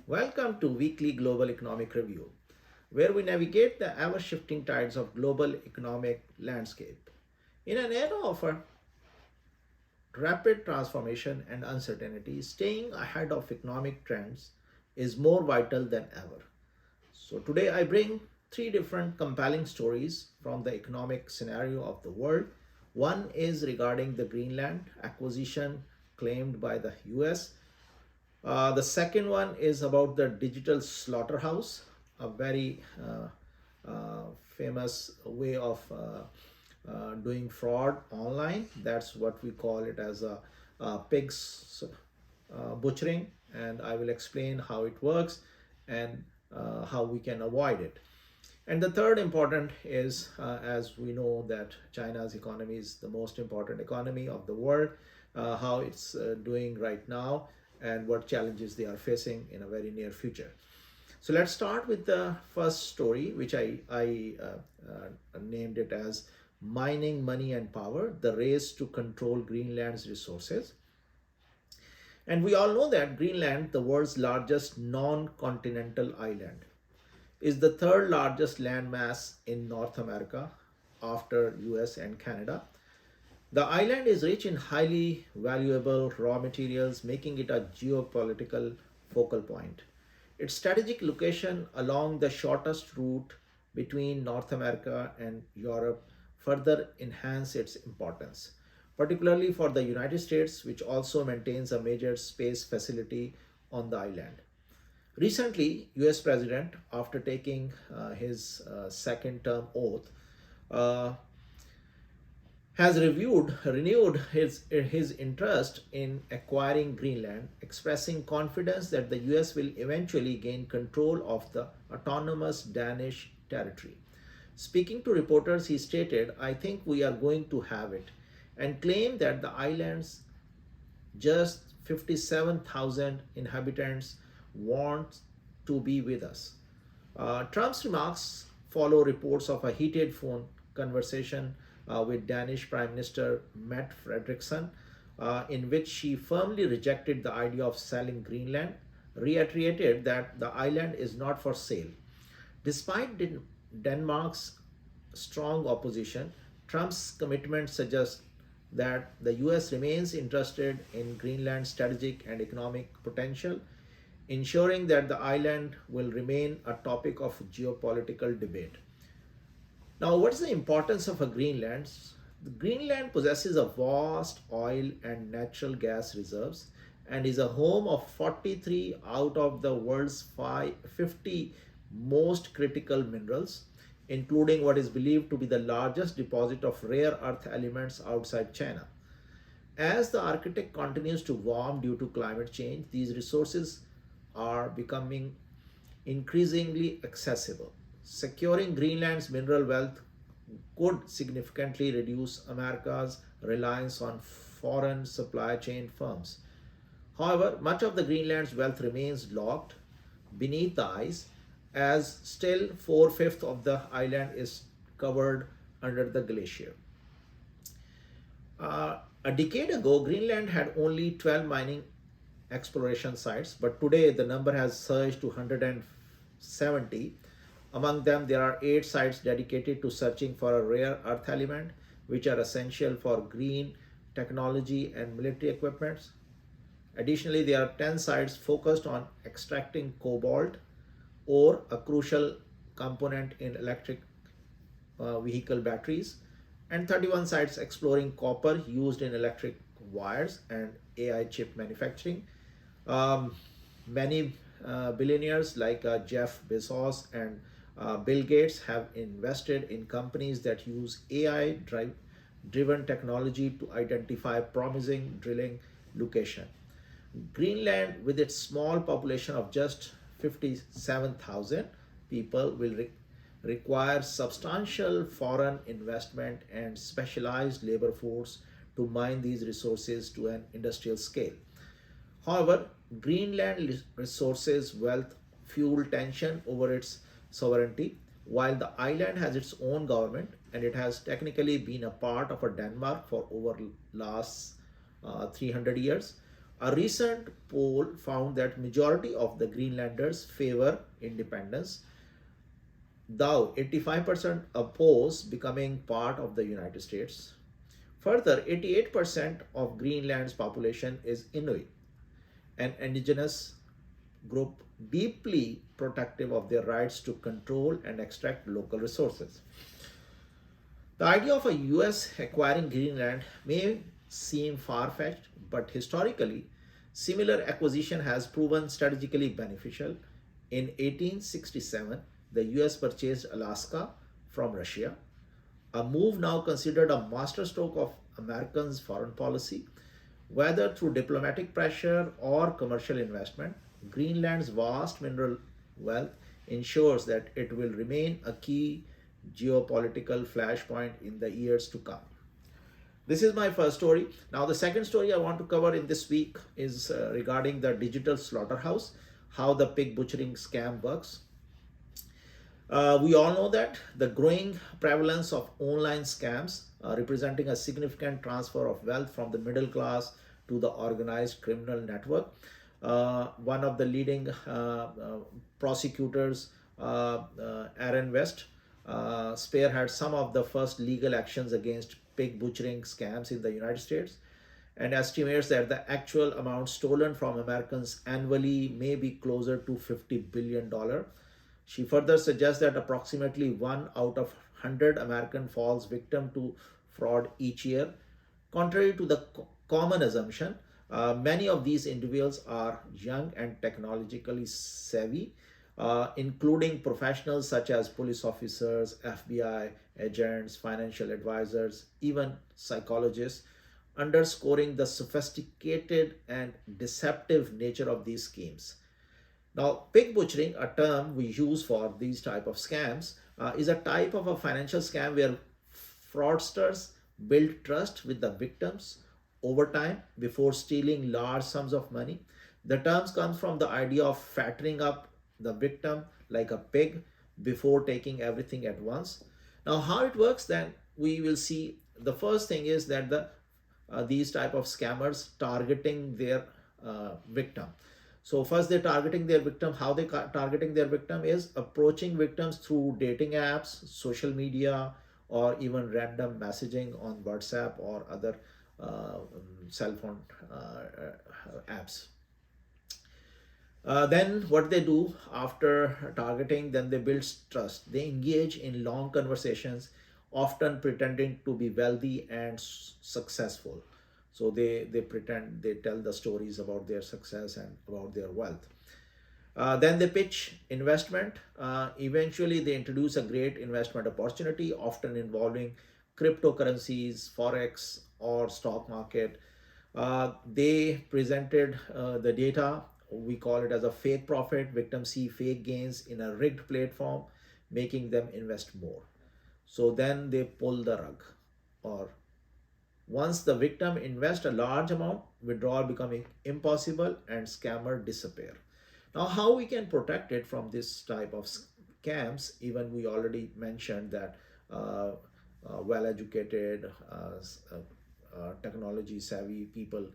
Welcome to Weekly Global Economic Review, where we navigate the ever shifting tides of global economic landscape. In an era of a rapid transformation and uncertainty, staying ahead of economic trends is more vital than ever. So, today I bring three different compelling stories from the economic scenario of the world. One is regarding the Greenland acquisition claimed by the US. The second one is about the digital slaughterhouse, a very famous way of doing fraud online. That's what we call it as a pig's butchering, and I will explain how it works and how we can avoid it. And the third important is, as we know that China's economy is the most important economy of the world, how it's doing right now and what challenges they are facing in a very near future. So let's start with the first story, which I named it as Mining Money and Power, the Race to Control Greenland's Resources. And we all know that Greenland, the world's largest non-continental island, is the third largest landmass in North America after US and Canada. The island is rich in highly valuable raw materials, making it a geopolitical focal point. Its strategic location along the shortest route between North America and Europe further enhance its importance, particularly for the United States, which also maintains a major space facility on the island. Recently, US President, after taking his second term oath, uh, has renewed his interest in acquiring Greenland, expressing confidence that the US will eventually gain control of the autonomous Danish territory. Speaking to reporters, he stated, "I think we are going to have it," and claimed that the island's just 57,000 inhabitants want to be with us. Trump's remarks follow reports of a heated phone conversation with Danish Prime Minister Mette Frederiksen, in which she firmly rejected the idea of selling Greenland, reiterated that the island is not for sale. Despite Denmark's strong opposition, Trump's commitment suggests that the US remains interested in Greenland's strategic and economic potential, ensuring that the island will remain a topic of geopolitical debate. Now, what is the importance of a Greenland? Greenland possesses a vast oil and natural gas reserves and is a home of 43 out of the world's 50 most critical minerals, including what is believed to be the largest deposit of rare earth elements outside China. As the Arctic continues to warm due to climate change, these resources are becoming increasingly accessible. Securing Greenland's mineral wealth could significantly reduce America's reliance on foreign supply chain firms. However, much of the Greenland's wealth remains locked beneath the ice, as still 4/5 of the island is covered under the glacier. A decade ago, Greenland had only 12 mining exploration sites, but today the number has surged to 170. Among them, there are 8 sites dedicated to searching for a rare earth element, which are essential for green technology and military equipment. Additionally, there are 10 sites focused on extracting cobalt, or a crucial component in electric vehicle batteries, and 31 sites exploring copper used in electric wires and AI chip manufacturing. Many billionaires like Jeff Bezos and Bill Gates have invested in companies that use AI driven technology to identify promising drilling location. Greenland, with its small population of just 57,000 people, will require substantial foreign investment and specialized labor force to mine these resources to an industrial scale. However, Greenland resources wealth fuel tension over its sovereignty. While the island has its own government and it has technically been a part of a Denmark for over last 300 years, A recent poll found that majority of the Greenlanders favor independence, though 85% oppose becoming part of the United States. Further, 88% of Greenland's population is Inuit, an indigenous group deeply protective of their rights to control and extract local resources. The idea of a US acquiring Greenland may seem far fetched, but historically, similar acquisition has proven strategically beneficial. In 1867, the US purchased Alaska from Russia, a move now considered a masterstroke of Americans' foreign policy. Whether through diplomatic pressure or commercial investment, Greenland's vast mineral wealth ensures that it will remain a key geopolitical flashpoint in the years to come. This is my first story. Now, the second story I want to cover in this week is regarding the digital slaughterhouse, how the pig butchering scam works. We all know that the growing prevalence of online scams representing a significant transfer of wealth from the middle class to the organized criminal network. One of the leading prosecutors, Aaron West, spearhead some of the first legal actions against pig butchering scams in the United States, and estimates that the actual amount stolen from Americans annually may be closer to $50 billion. She further suggests that approximately 1 out of 100 American falls victim to fraud each year. Contrary to the common assumption, many of these individuals are young and technologically savvy, including professionals such as police officers, FBI agents, financial advisors, even psychologists, underscoring the sophisticated and deceptive nature of these schemes. Now, pig butchering, a term we use for these type of scams, is a type of a financial scam where fraudsters build trust with the victims over time before stealing large sums of money. The terms comes from the idea of fattening up the victim like a pig before taking everything at once. Now, how it works, then we will see. The first thing is that these type of scammers targeting their victim. So first they're targeting their victim. How they targeting their victim is approaching victims through dating apps, social media, or even random messaging on WhatsApp or other cell phone apps. Then what they do after targeting, then they build trust. They engage in long conversations, often pretending to be wealthy and successful. So they pretend, they tell the stories about their success and about their wealth. Then they pitch investment. Eventually, they introduce a great investment opportunity, often involving cryptocurrencies, forex, or stock market. They presented the data. We call it as a fake profit. Victims see fake gains in a rigged platform, making them invest more. So then they pull the rug, or once the victim invests a large amount, withdrawal becoming impossible and scammer disappear. Now, how we can protect it from this type of scams? Even we already mentioned that well-educated, technology savvy people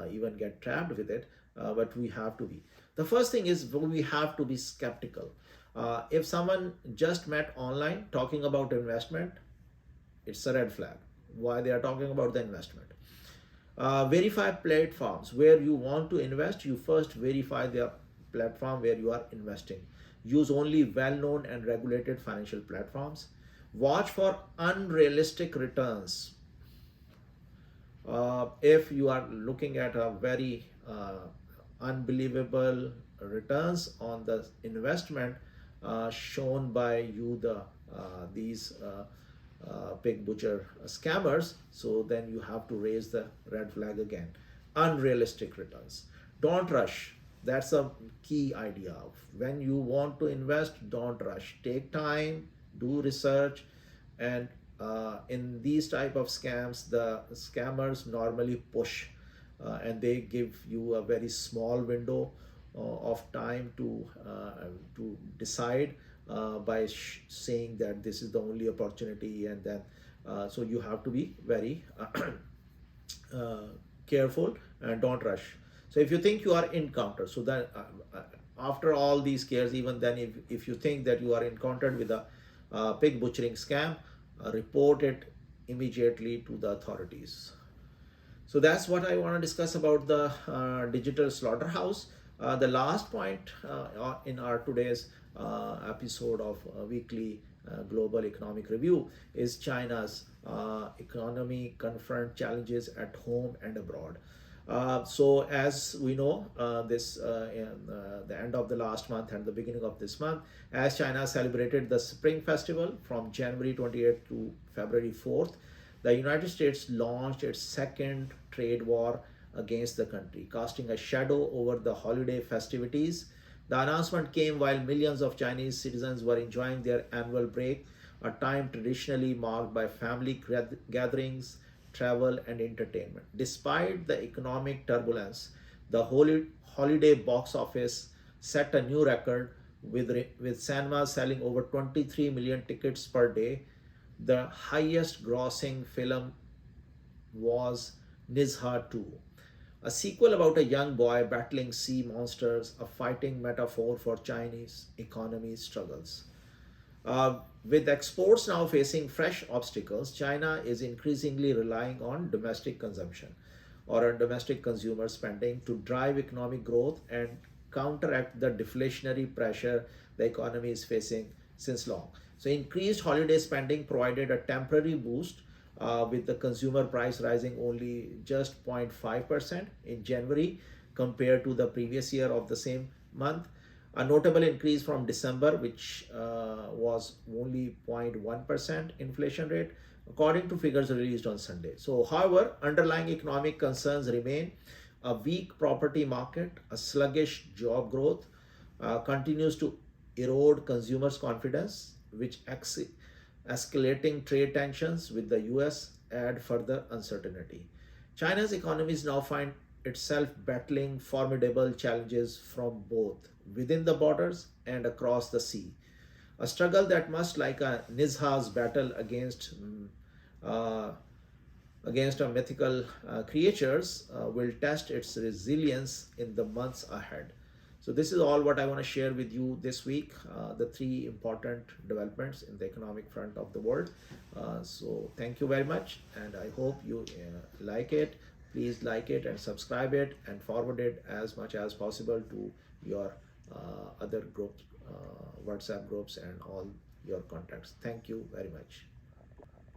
even get trapped with it, but we have to be. The first thing is we have to be skeptical. If someone just met online talking about investment, it's a red flag. Why they are talking about the investment? Verify platforms where you want to invest. You first verify their platform where you are investing. Use only well-known and regulated financial platforms. Watch for unrealistic returns. If you are looking at a very unbelievable returns on the investment shown by you, these pig butcher scammers, so then you have to raise the red flag again. Unrealistic returns. Don't rush. That's a key idea. When you want to invest, don't rush. Take time, do research, and in these type of scams, the scammers normally push and they give you a very small window of time to decide by saying that this is the only opportunity, and then so you have to be very careful and don't rush. So if you think you are encountered, so that after all these cares, even then, if you think that you are encountered with a pig butchering scam, report it immediately to the authorities. So that's what I want to discuss about the digital slaughterhouse. The last point in our today's episode of weekly global economic review is China's economy confront challenges at home and abroad. So as we know, this in the end of the last month and the beginning of this month, as China celebrated the Spring Festival from January 28th to February 4th, the United States launched its second trade war against the country, casting a shadow over the holiday festivities. The announcement came while millions of Chinese citizens were enjoying their annual break, a time traditionally marked by family gatherings, travel, and entertainment. Despite the economic turbulence, the holiday box office set a new record with cinemas selling over 23 million tickets per day. The highest grossing film was Nizha 2, a sequel about a young boy battling sea monsters, a fighting metaphor for Chinese economy struggles. With exports now facing fresh obstacles, China is increasingly relying on domestic consumption or on domestic consumer spending to drive economic growth and counteract the deflationary pressure the economy is facing since long. So, increased holiday spending provided a temporary boost with the consumer price rising only just 0.5% in January compared to the previous year of the same month. A notable increase from December, which was only 0.1% inflation rate, according to figures released on Sunday. So, however, underlying economic concerns remain. A weak property market, a sluggish job growth continues to erode consumers' confidence, which escalating trade tensions with the US add further uncertainty. China's economies now find itself battling formidable challenges from both within the borders and across the sea. A struggle that must, like a Nizha's battle uh, against a mythical creatures, will test its resilience in the months ahead. So this is all what I want to share with you this week, the three important developments in the economic front of the world. So thank you very much, and I hope you like it. Please like it and subscribe it and forward it as much as possible to your other groups, WhatsApp groups and all your contacts. Thank you very much.